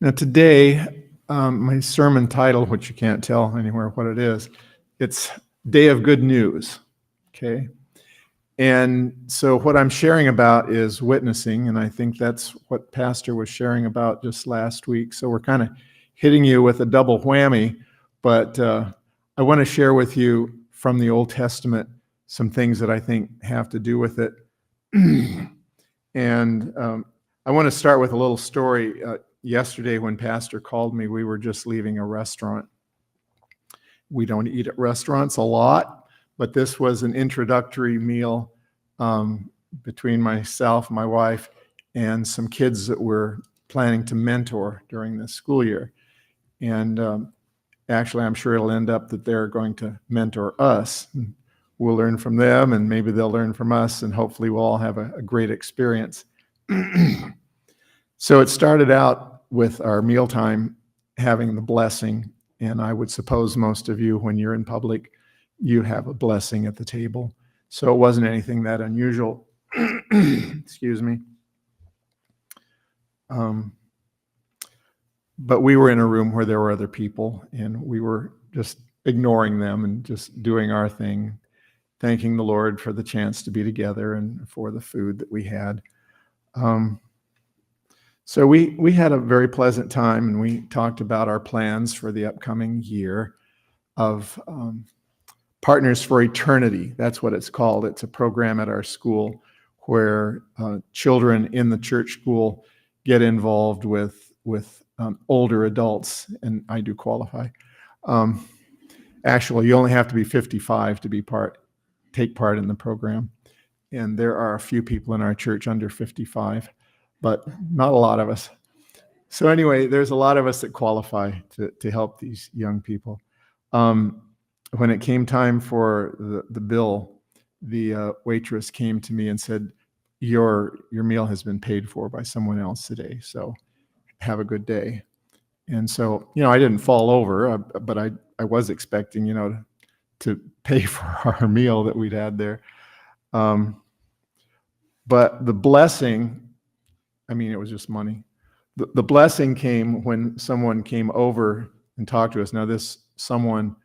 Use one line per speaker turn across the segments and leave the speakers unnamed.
Now today, my sermon title, which you can't tell anywhere what it is, it's Day of Good News, okay? And so what I'm sharing about is witnessing, and I think that's what Pastor was sharing about just last week. So we're kind of hitting you with a double whammy, but I want to share with you from the Old Testament some things that I think have to do with it. And I want to start with a little story. Yesterday when Pastor called me, we were just leaving a restaurant. We don't eat at restaurants a lot, but this was an introductory meal between myself, my wife, and some kids that we're planning to mentor during this school year. And actually, I'm sure it'll end up that they're going to mentor us. We'll learn from them, and maybe they'll learn from us, and hopefully we'll all have a great experience. So it started out with our mealtime having the blessing, and I would suppose most of you, when you're in public, you have a blessing at the table. So it wasn't anything that unusual. Excuse me. But we were in a room where there were other people, and we were just ignoring them and just doing our thing, thanking the Lord for the chance to be together and for the food that we had. So we had a very pleasant time, and we talked about our plans for the upcoming year of Partners for Eternity. That's what it's called. It's a program at our school where children in the church school get involved with older adults, and I do qualify. Actually, you only have to be 55 to take part in the program, and there are a few people in our church under 55. But not a lot of us. So anyway, there's a lot of us that qualify to help these young people. When it came time for the bill, the waitress came to me and said, your meal has been paid for by someone else today, so have a good day. And so, I didn't fall over, but I was expecting, to pay for our meal that we'd had there. But the blessing, it was just money. The blessing came when someone came over and talked to us. Now, this someone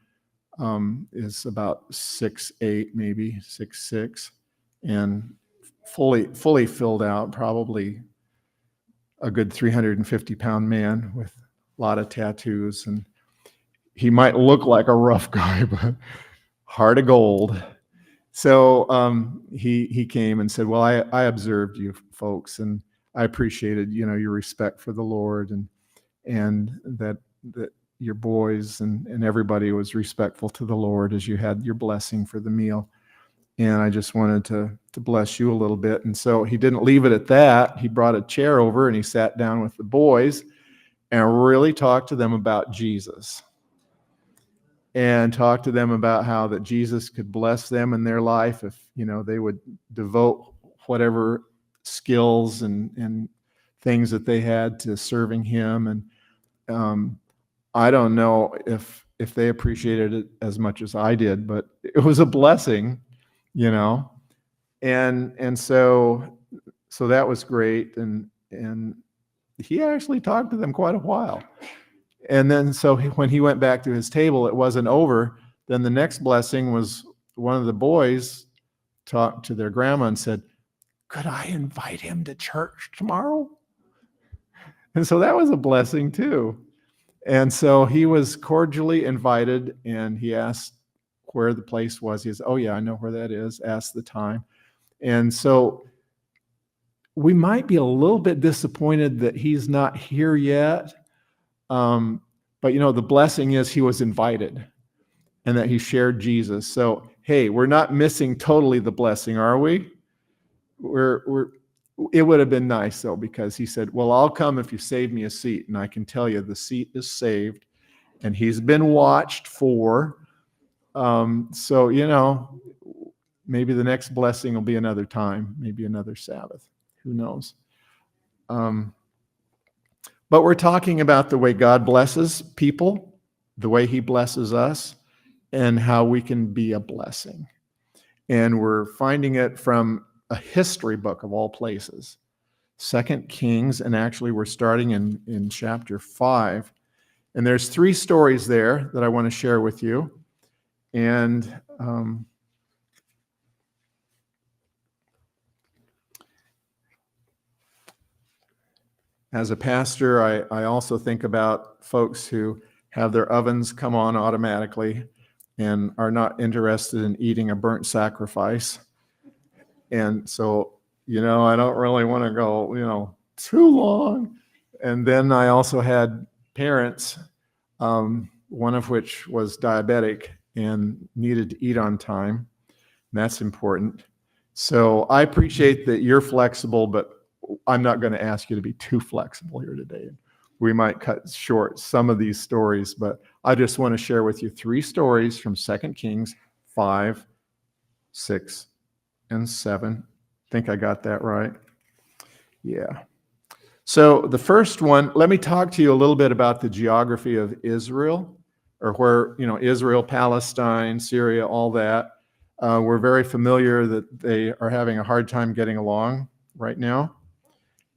is about 6'8", maybe 6'6", and fully filled out, probably a good 350-pound man with a lot of tattoos. And he might look like a rough guy, but heart of gold. So he came and said, well, I observed you folks, and I appreciated, your respect for the Lord, and that your boys and everybody was respectful to the Lord as you had your blessing for the meal. And I just wanted to bless you a little bit. And so he didn't leave it at that. He brought a chair over and he sat down with the boys and really talked to them about Jesus, and talked to them about how that Jesus could bless them in their life if, they would devote whatever skills and things that they had to serving him. And I don't know if they appreciated it as much as I did, but it was a blessing, and so that was great. And he actually talked to them quite a while. And then so when he went back to his table, it wasn't over. Then the next blessing was one of the boys talked to their grandma and said, could I invite him to church tomorrow? And so that was a blessing too. And so he was cordially invited, and he asked where the place was. He said, oh yeah, I know where that is. Asked the time. And so we might be a little bit disappointed that he's not here yet. But the blessing is he was invited and that he shared Jesus. So, hey, we're not missing totally the blessing, are we? It would have been nice though, because he said, well, I'll come if you save me a seat. And I can tell you the seat is saved and he's been watched for. So, maybe the next blessing will be another time, maybe another Sabbath, who knows? But we're talking about the way God blesses people, the way he blesses us, and how we can be a blessing. And we're finding it from a history book of all places. 2 Kings, and actually we're starting in chapter 5. And there's 3 stories there that I want to share with you. And as a pastor, I also think about folks who have their ovens come on automatically and are not interested in eating a burnt sacrifice. And so, I don't really want to go, too long. And then I also had parents, one of which was diabetic and needed to eat on time. And that's important. So I appreciate that you're flexible, but I'm not going to ask you to be too flexible here today. We might cut short some of these stories, but I just want to share with you 3 stories from 2 Kings 5, 6, and 7. I think I got that right. Yeah. So the first one, let me talk to you a little bit about the geography of Israel, or where, Israel, Palestine, Syria, all that. We're very familiar that they are having a hard time getting along right now,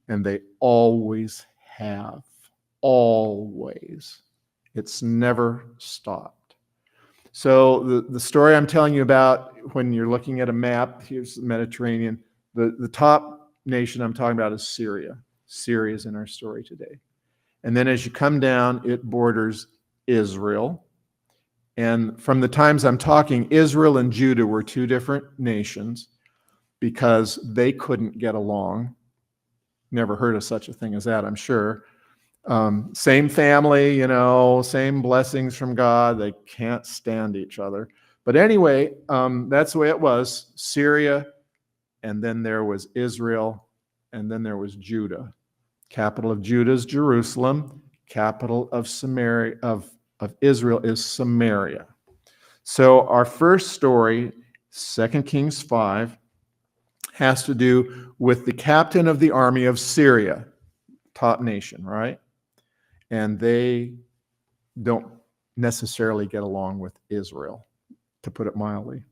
and they always have. Always. It's never stopped. So the story I'm telling you about, when you're looking at a map, here's the Mediterranean. The top nation I'm talking about is Syria. Syria is in our story today. And then as you come down, it borders Israel. And from the times I'm talking, Israel and Judah were 2 different nations because they couldn't get along. Never heard of such a thing as that, I'm sure. Same family, same blessings from God. They can't stand each other. But anyway, that's the way it was. Syria, and then there was Israel, and then there was Judah. Capital of Judah is Jerusalem. Capital of Samaria, of Israel, is Samaria. So our first story, 2 Kings 5, has to do with the captain of the army of Syria, top nation, right? And they don't necessarily get along with Israel, to put it mildly. It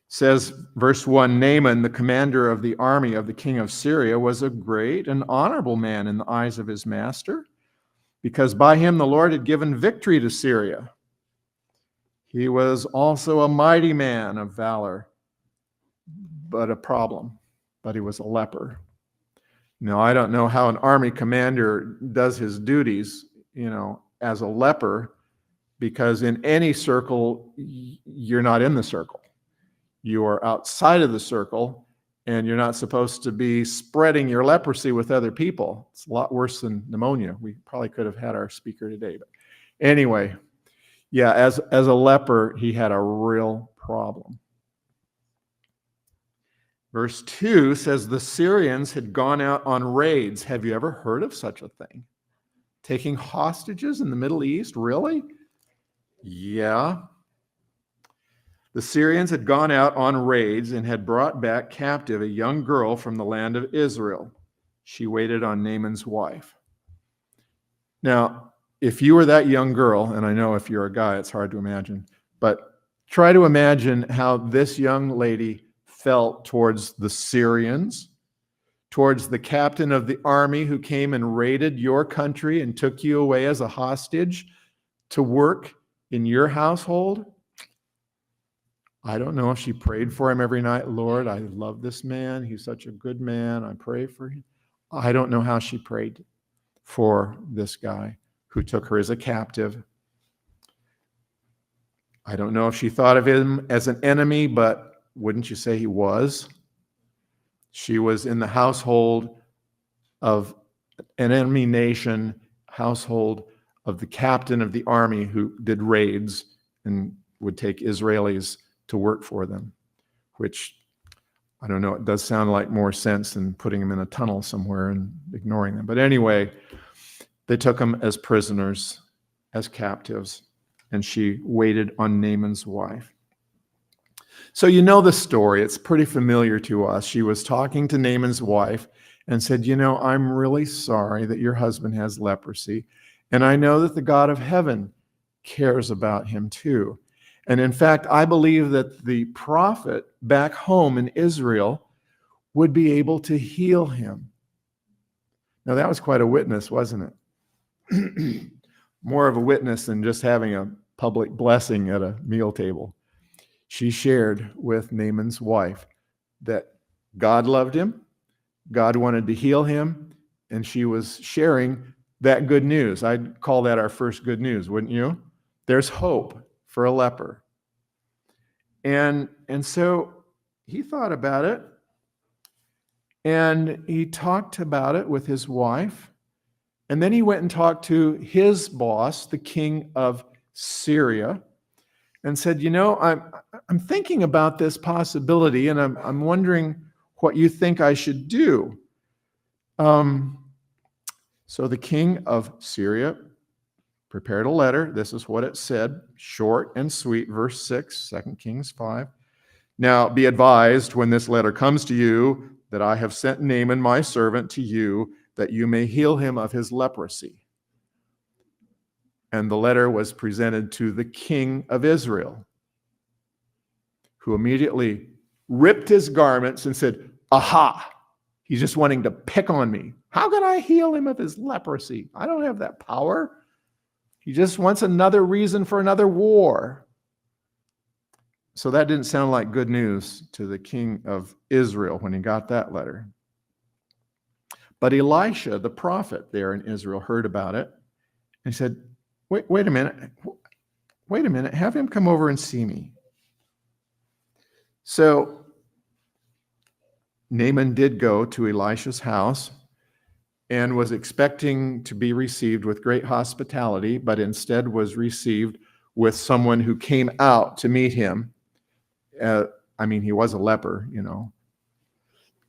says, verse 1, Naaman, the commander of the army of the king of Syria, was a great and honorable man in the eyes of his master, because by him the Lord had given victory to Syria. He was also a mighty man of valor, but he was a leper. Now, I don't know how an army commander does his duties, as a leper, because in any circle, you're not in the circle. You are outside of the circle, and you're not supposed to be spreading your leprosy with other people. It's a lot worse than pneumonia. We probably could have had our speaker today. But anyway, yeah, as a leper, he had a real problem. Verse 2 says, the Syrians had gone out on raids. Have you ever heard of such a thing? Taking hostages in the Middle East? Really? Yeah. The Syrians had gone out on raids and had brought back captive a young girl from the land of Israel. She waited on Naaman's wife. Now, if you were that young girl, and I know if you're a guy, it's hard to imagine, but try to imagine how this young lady felt towards the Syrians, towards the captain of the army who came and raided your country and took you away as a hostage to work in your household. I don't know if she prayed for him every night. Lord, I love this man. He's such a good man. I pray for him. I don't know how she prayed for this guy who took her as a captive. I don't know if she thought of him as an enemy, but wouldn't you say he was? She was in the household of an enemy nation, household of the captain of the army who did raids and would take Israelis to work for them, which, I don't know, it does sound like more sense than putting them in a tunnel somewhere and ignoring them. But anyway, they took them as prisoners, as captives, and she waited on Naaman's wife. So you know the story. It's pretty familiar to us. She was talking to Naaman's wife and said, I'm really sorry that your husband has leprosy, and I know that the God of heaven cares about him too. And in fact, I believe that the prophet back home in Israel would be able to heal him. Now, that was quite a witness, wasn't it? More of a witness than just having a public blessing at a meal table. She shared with Naaman's wife that God loved him, God wanted to heal him, and she was sharing that good news. I'd call that our first good news, wouldn't you? There's hope for a leper. And so he thought about it, and he talked about it with his wife, and then he went and talked to his boss, the king of Syria, and said, I'm thinking about this possibility, and I'm wondering what you think I should do. So the king of Syria prepared a letter. This is what it said, short and sweet, verse 6, 2 Kings 5. Now be advised when this letter comes to you that I have sent Naaman my servant to you that you may heal him of his leprosy. And the letter was presented to the king of Israel, who immediately ripped his garments and said, aha, he's just wanting to pick on me. How can I heal him of his leprosy? I don't have that power. He just wants another reason for another war. So that didn't sound like good news to the king of Israel when he got that letter. But Elisha, the prophet there in Israel, heard about it and said, wait a minute, have him come over and see me. So Naaman did go to Elisha's house and was expecting to be received with great hospitality, but instead was received with someone who came out to meet him. He was a leper,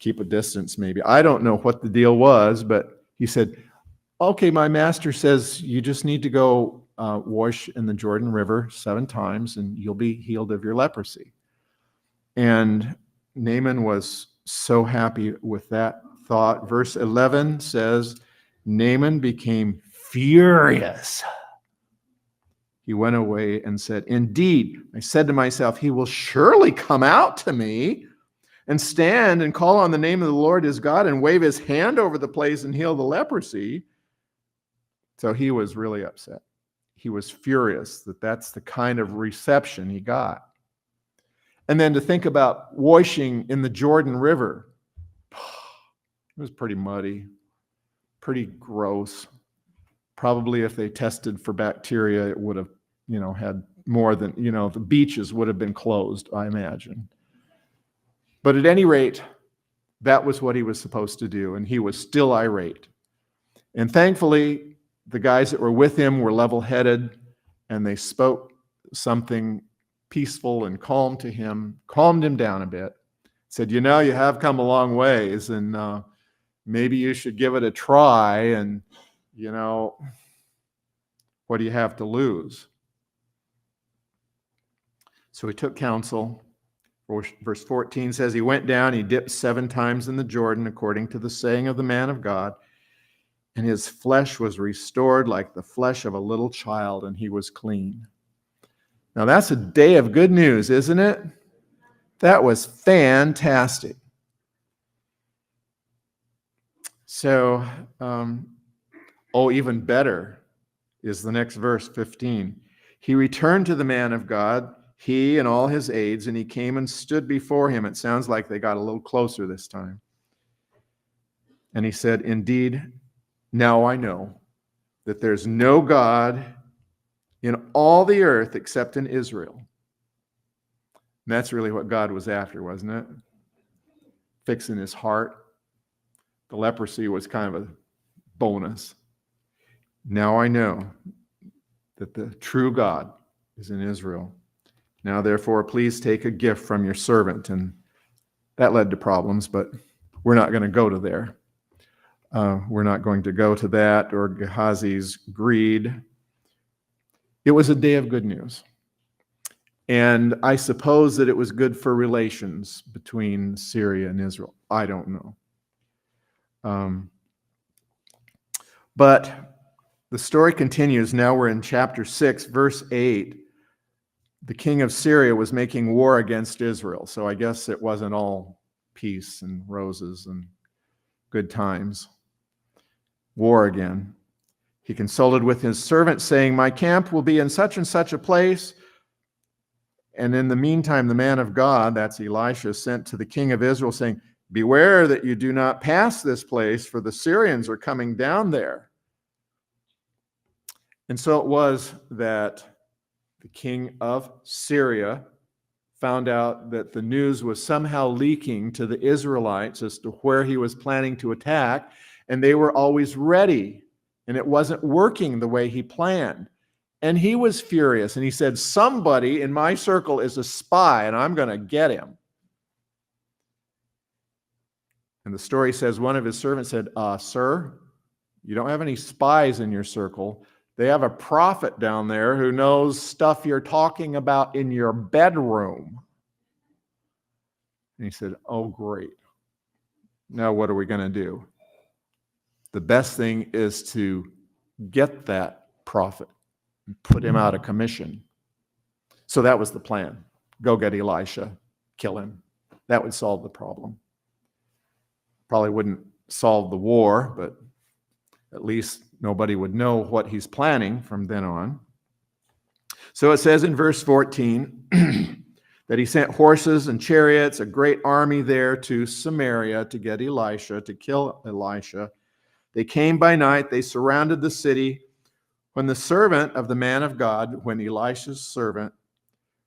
keep a distance maybe. I don't know what the deal was, but he said, okay, my master says you just need to go wash in the Jordan River 7 times and you'll be healed of your leprosy. And Naaman was so happy with that thought. Verse 11 says, Naaman became furious. He went away and said, indeed, I said to myself, he will surely come out to me and stand and call on the name of the Lord his God and wave his hand over the place and heal the leprosy. So he was really upset. He was furious that that's the kind of reception he got. And then to think about washing in the Jordan River, it was pretty muddy, pretty gross. Probably if they tested for bacteria, it would have, had more than, the beaches would have been closed, I imagine. But at any rate, that was what he was supposed to do, and he was still irate. And thankfully, the guys that were with him were level-headed, and they spoke something peaceful and calm to him, calmed him down a bit, said, you have come a long ways, and maybe you should give it a try, and, what do you have to lose? So he took counsel. Verse 14 says, he went down, he dipped 7 times in the Jordan, according to the saying of the man of God, and his flesh was restored like the flesh of a little child, and he was clean. Now that's a day of good news, isn't it? That was fantastic. So, even better is the next verse, 15. He returned to the man of God, he and all his aides, and he came and stood before him. It sounds like they got a little closer this time. And he said, indeed, now I know that there's no God in all the earth except in Israel. And that's really what God was after, wasn't it? Fixing his heart. The leprosy was kind of a bonus. Now I know that the true God is in Israel. Now, therefore, please take a gift from your servant. And that led to problems, but we're not going to go to there. We're not going to go to that or Gehazi's greed. It was a day of good news. And I suppose that it was good for relations between Syria and Israel. I don't know. But the story continues. Now we're in chapter 6, verse 8. The king of Syria was making war against Israel. So I guess it wasn't all peace and roses and good times. war again. He consulted with his servant, saying, my camp will be in such and such a place. And in the meantime, the man of God, that's Elisha, sent to the king of Israel, saying, beware that you do not pass this place, for the Syrians are coming down there. And so it was that the king of Syria found out that the news was somehow leaking to the Israelites as to where he was planning to attack, and they were always ready, and it wasn't working the way he planned. And he was furious, and he said, somebody in my circle is a spy, and I'm going to get him. And the story says one of his servants said, sir, you don't have any spies in your circle. They have a prophet down there who knows stuff you're talking about in your bedroom. And he said, oh, great. Now what are we going to do? The best thing is to get that prophet and put him out of commission. So that was the plan. Go get Elisha, kill him. That would solve the problem. Probably wouldn't solve the war, but at least nobody would know what he's planning from then on. So it says in verse 14 that he sent horses and chariots, a great army there to Samaria to get Elisha, to kill Elisha. They came by night, they surrounded the city. When the servant of the man of God, when Elisha's servant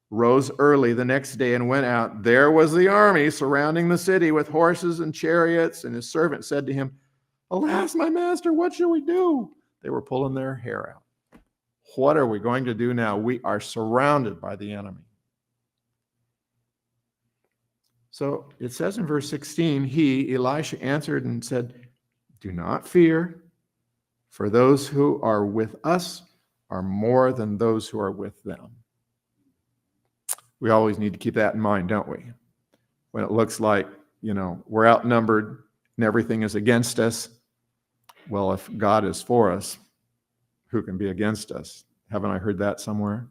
rose early the next day and went out, there was the army surrounding the city with horses and chariots, and his servant said to him, alas, my master, what shall we do? They were pulling their hair out. What are we going to do now? We are surrounded by the enemy. So it says in verse 16, Elisha, answered and said, do not fear, for those who are with us are more than those who are with them. We always need to keep that in mind, don't we? When it looks like, we're outnumbered and everything is against us. Well, if God is for us, who can be against us? Haven't I heard that somewhere?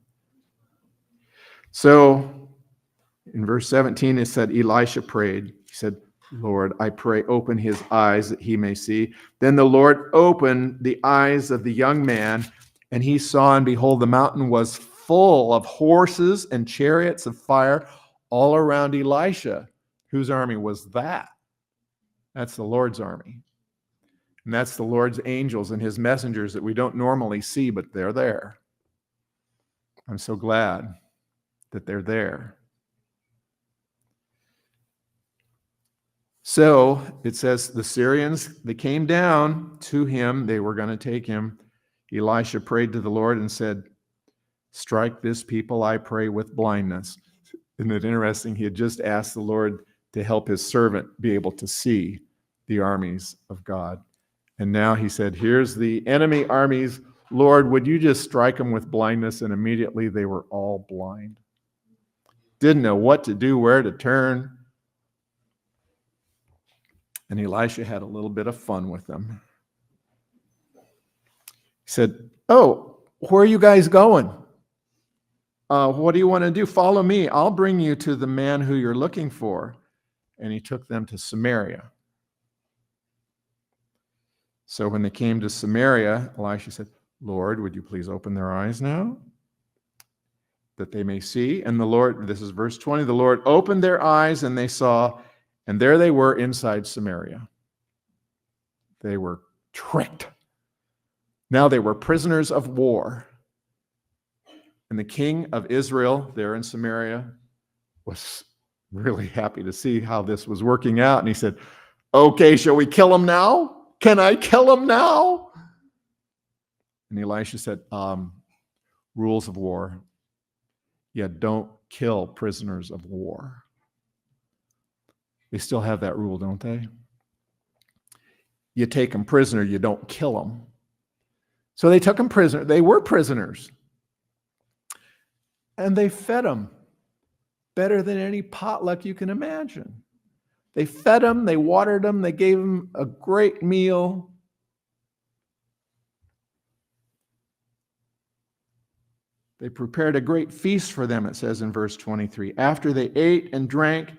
So in verse 17, it said, Elisha prayed. He said, Lord, I pray, open his eyes that he may see. Then the Lord opened the eyes of the young man, and he saw, and behold, the mountain was full of horses and chariots of fire all around Elisha. Whose army was that? That's the Lord's army. And that's the Lord's angels and his messengers that we don't normally see, but they're there. I'm so glad that they're there. So it says the Syrians, they came down to him. They were going to take him. Elisha prayed to the Lord and said, strike this people, I pray, with blindness. Isn't it interesting? He had just asked the Lord to help his servant be able to see the armies of God. And now he said, here's the enemy armies. Lord, would you just strike them with blindness? And immediately they were all blind. Didn't know what to do, where to turn. And Elisha had a little bit of fun with them. He said, oh, where are you guys going? What do you want to do? Follow me. I'll bring you to the man who you're looking for. And he took them to Samaria. So when they came to Samaria, Elisha said, Lord, would you please open their eyes now, that they may see? And the Lord, this is verse 20, the Lord opened their eyes and they saw, and there they were inside Samaria. They were tricked. Now they were prisoners of war. And the king of Israel there in Samaria was really happy to see how this was working out. And he said, okay, shall we kill him now? Can I kill him now? And Elisha said, rules of war. Yeah, don't kill prisoners of war. They still have that rule, don't they? You take them prisoner, you don't kill them. So they took them prisoner. They were prisoners. And they fed them better than any potluck you can imagine. They fed them, they watered them, they gave them a great meal. They prepared a great feast for them, it says in verse 23. After they ate and drank,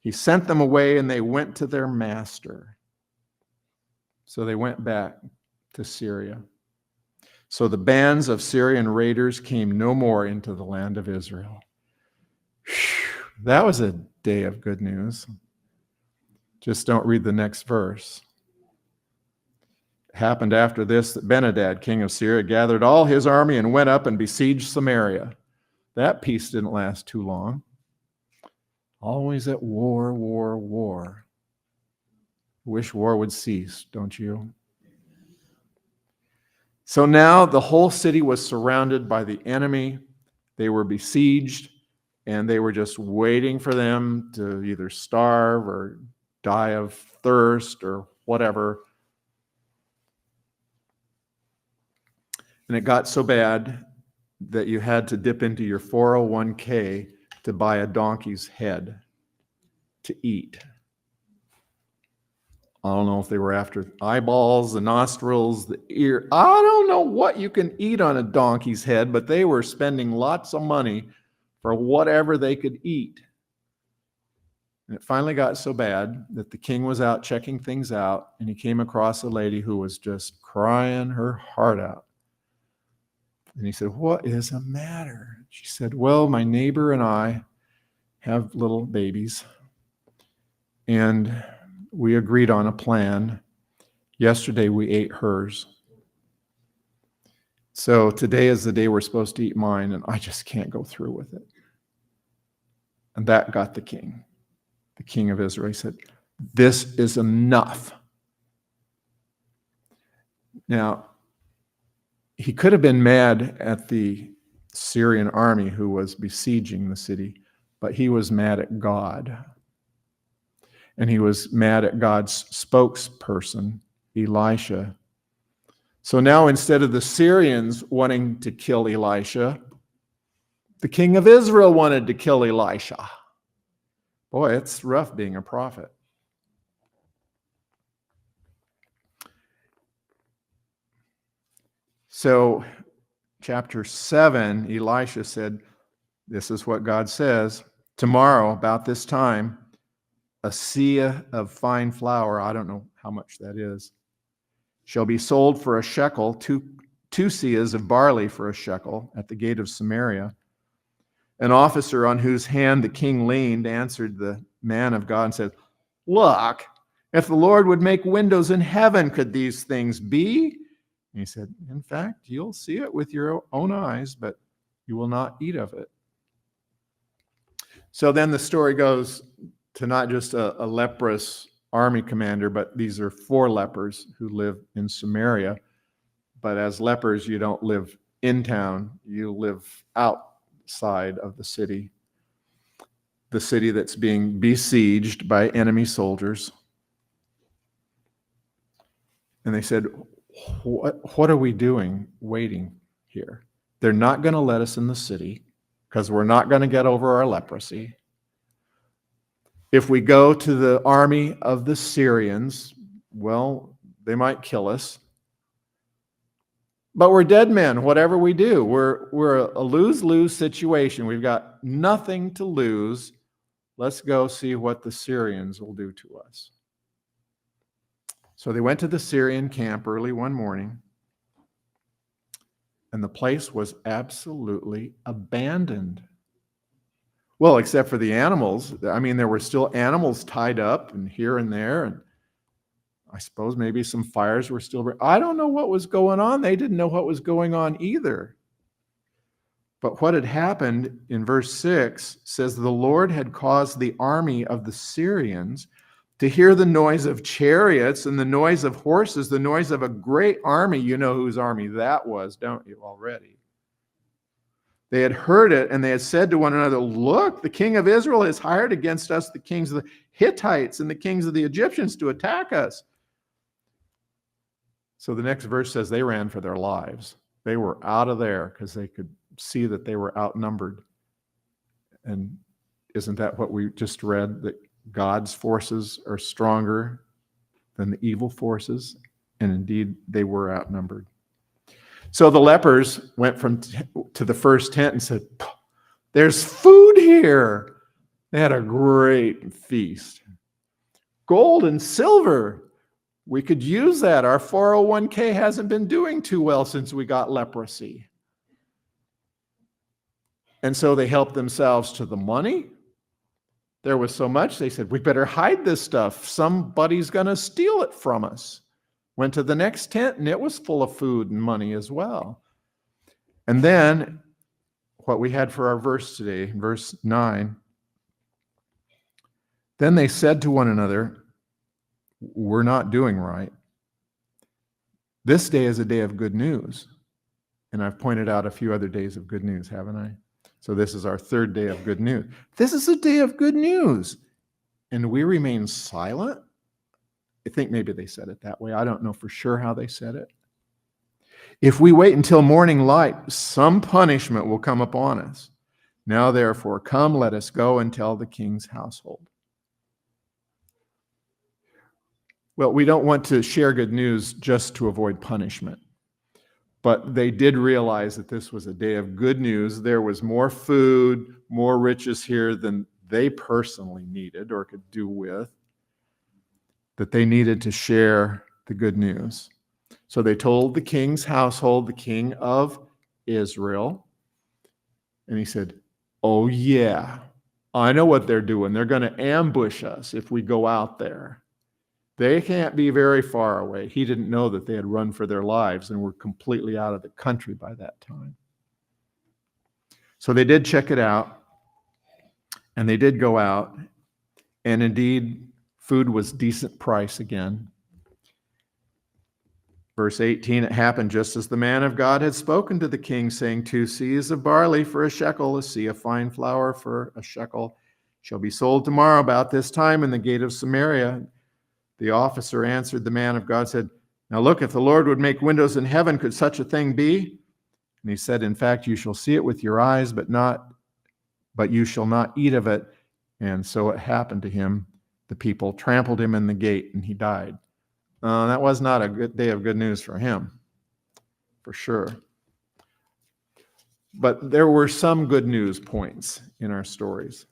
he sent them away and they went to their master. So they went back to Syria. So the bands of Syrian raiders came no more into the land of Israel. Whew, that was a day of good news. Just don't read the next verse. It happened after this that Ben-hadad, king of Syria, gathered all his army and went up and besieged Samaria. That peace didn't last too long. Always at war, war, war. Wish war would cease, don't you? So now the whole city was surrounded by the enemy. They were besieged, and they were just waiting for them to either starve or die of thirst or whatever. And it got so bad that you had to dip into your 401k to buy a donkey's head to eat. I don't know if they were after eyeballs, the nostrils, the ear. I don't know what you can eat on a donkey's head, but they were spending lots of money for whatever they could eat. And it finally got so bad that the king was out checking things out, and he came across a lady who was just crying her heart out. And he said, "What is the matter?" She said, "Well, my neighbor and I have little babies, and we agreed on a plan. Yesterday we ate hers. So today is the day we're supposed to eat mine, and I just can't go through with it." And that got the king of Israel. He said, "This is enough." Now, he could have been mad at the Syrian army who was besieging the city, but he was mad at God. And he was mad at God's spokesperson, Elisha. So now instead of the Syrians wanting to kill Elisha, the king of Israel wanted to kill Elisha. Boy, it's rough being a prophet. So, chapter 7, Elisha said, this is what God says, "Tomorrow, about this time, a seah of fine flour," I don't know how much that is, "shall be sold for a shekel, two seahs of barley for a shekel at the gate of Samaria." An officer on whose hand the king leaned answered the man of God and said, "Look, if the Lord would make windows in heaven, could these things be?" And he said, "In fact, you'll see it with your own eyes, but you will not eat of it." So then the story goes to not just a leprous army commander, but these are 4 lepers who live in Samaria. But as lepers, you don't live in town, you live outside of the city that's being besieged by enemy soldiers. And they said, what are we doing waiting here? They're not going to let us in the city because we're not going to get over our leprosy. If we go to the army of the Syrians, well, they might kill us. But we're dead men, whatever we do. We're a lose-lose situation. We've got nothing to lose. Let's go see what the Syrians will do to us. So they went to the Syrian camp early one morning, and the place was absolutely abandoned. Well, except for the animals. I mean, there were still animals tied up and here and there, and I suppose maybe some fires were still. I don't know what was going on. They didn't know what was going on either. But what had happened in verse 6 says, "The Lord had caused the army of the Syrians to hear the noise of chariots and the noise of horses, the noise of a great army." You know whose army that was, don't you, already? They had heard it, and they had said to one another, "Look, the king of Israel has hired against us the kings of the Hittites and the kings of the Egyptians to attack us." So the next verse says they ran for their lives. They were out of there because they could see that they were outnumbered. And isn't that what we just read? That God's forces are stronger than the evil forces? And indeed, they were outnumbered. So the lepers went to the first tent and said, "There's food here." They had a great feast. "Gold and silver We could use that. Our 401k hasn't been doing too well since we got leprosy. And so they helped themselves to the money. There was so much, they said, we better hide this stuff. Somebody's going to steal it from us. Went to the next tent, and it was full of food and money as well. And then what we had for our verse today, verse 9, then they said to one another, we're not doing right. This day is a day of good news. And I've pointed out a few other days of good news, haven't I? So this is our third day of good news. This is a day of good news. And we remain silent. I think maybe they said it that way. I don't know for sure how they said it. If we wait until morning light, some punishment will come upon us. Now, therefore, come, let us go and tell the king's household. Well, we don't want to share good news just to avoid punishment. But they did realize that this was a day of good news. There was more food, more riches here than they personally needed or could do with, that they needed to share the good news. So they told the king's household, the king of Israel, and he said, oh yeah, I know what they're doing. They're going to ambush us if we go out there. They can't be very far away. He didn't know that they had run for their lives and were completely out of the country by that time. So they did check it out, and they did go out, and indeed, food was decent price again. Verse 18, it happened just as the man of God had spoken to the king, saying, 2 seahs of barley for a shekel, a seah of fine flour for a shekel, shall be sold tomorrow about this time in the gate of Samaria. The officer answered the man of God, said, now look, if the Lord would make windows in heaven, could such a thing be? And he said, in fact, you shall see it with your eyes, but you shall not eat of it. And so it happened to him. The people trampled him in the gate, and he died. That was not a good day of good news for him, for sure. But there were some good news points in our stories.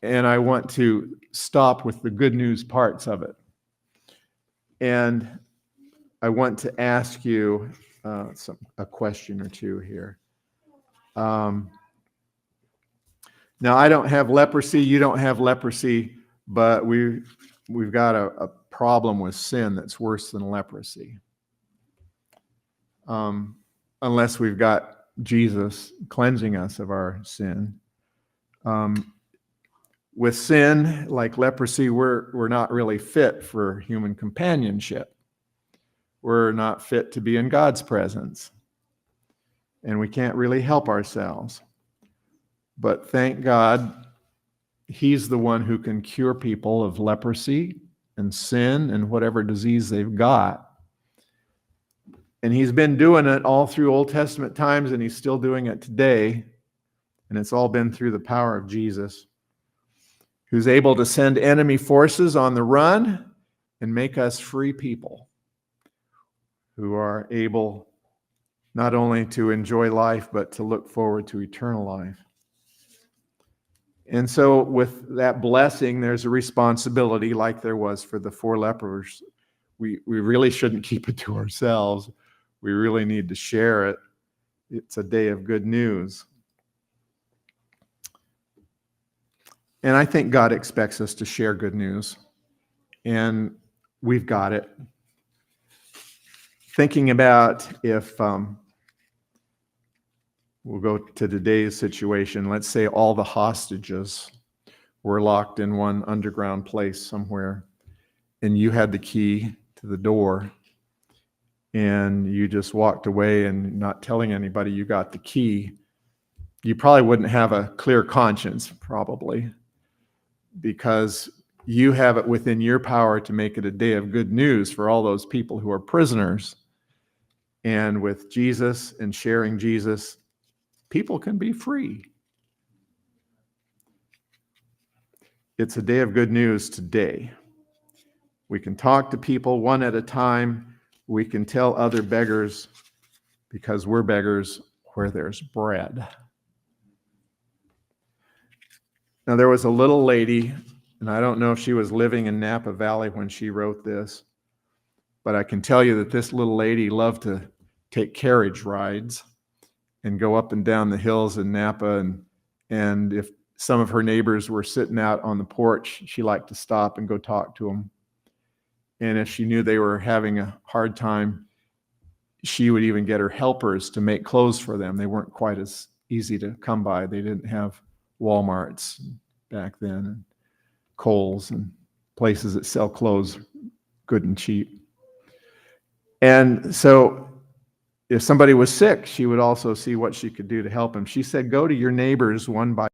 And I want to stop with the good news parts of it. And I want to ask you a question or two here. Now, I don't have leprosy, you don't have leprosy, but we've got a problem with sin that's worse than leprosy. Unless we've got Jesus cleansing us of our sin. With sin, like leprosy, we're not really fit for human companionship. We're not fit to be in God's presence. And we can't really help ourselves. But thank God, He's the one who can cure people of leprosy and sin and whatever disease they've got. And He's been doing it all through Old Testament times, and He's still doing it today. And it's all been through the power of Jesus, who's able to send enemy forces on the run and make us free people who are able not only to enjoy life, but to look forward to eternal life. And so with that blessing, there's a responsibility like there was for the 4 lepers. We really shouldn't keep it to ourselves. We really need to share it. It's a day of good news. And I think God expects us to share good news. And we've got it. Thinking about if we'll go to today's situation. Let's say all the hostages were locked in one underground place somewhere, and you had the key to the door, and you just walked away and not telling anybody you got the key. You probably wouldn't have a clear conscience, probably, because you have it within your power to make it a day of good news for all those people who are prisoners. And with Jesus and sharing Jesus, people can be free. It's a day of good news today. We can talk to people one at a time. We can tell other beggars, because we're beggars where there's bread. Now, there was a little lady, and I don't know if she was living in Napa Valley when she wrote this, But I can tell you that this little lady loved to take carriage rides and go up and down the hills in Napa. And if some of her neighbors were sitting out on the porch, she liked to stop and go talk to them. And if she knew they were having a hard time, she would even get her helpers to make clothes for them. They weren't quite as easy to come by. They didn't have Walmarts back then, and Kohl's and places that sell clothes good and cheap. And so if somebody was sick, she would also see what she could do to help them. She said, go to your neighbors one by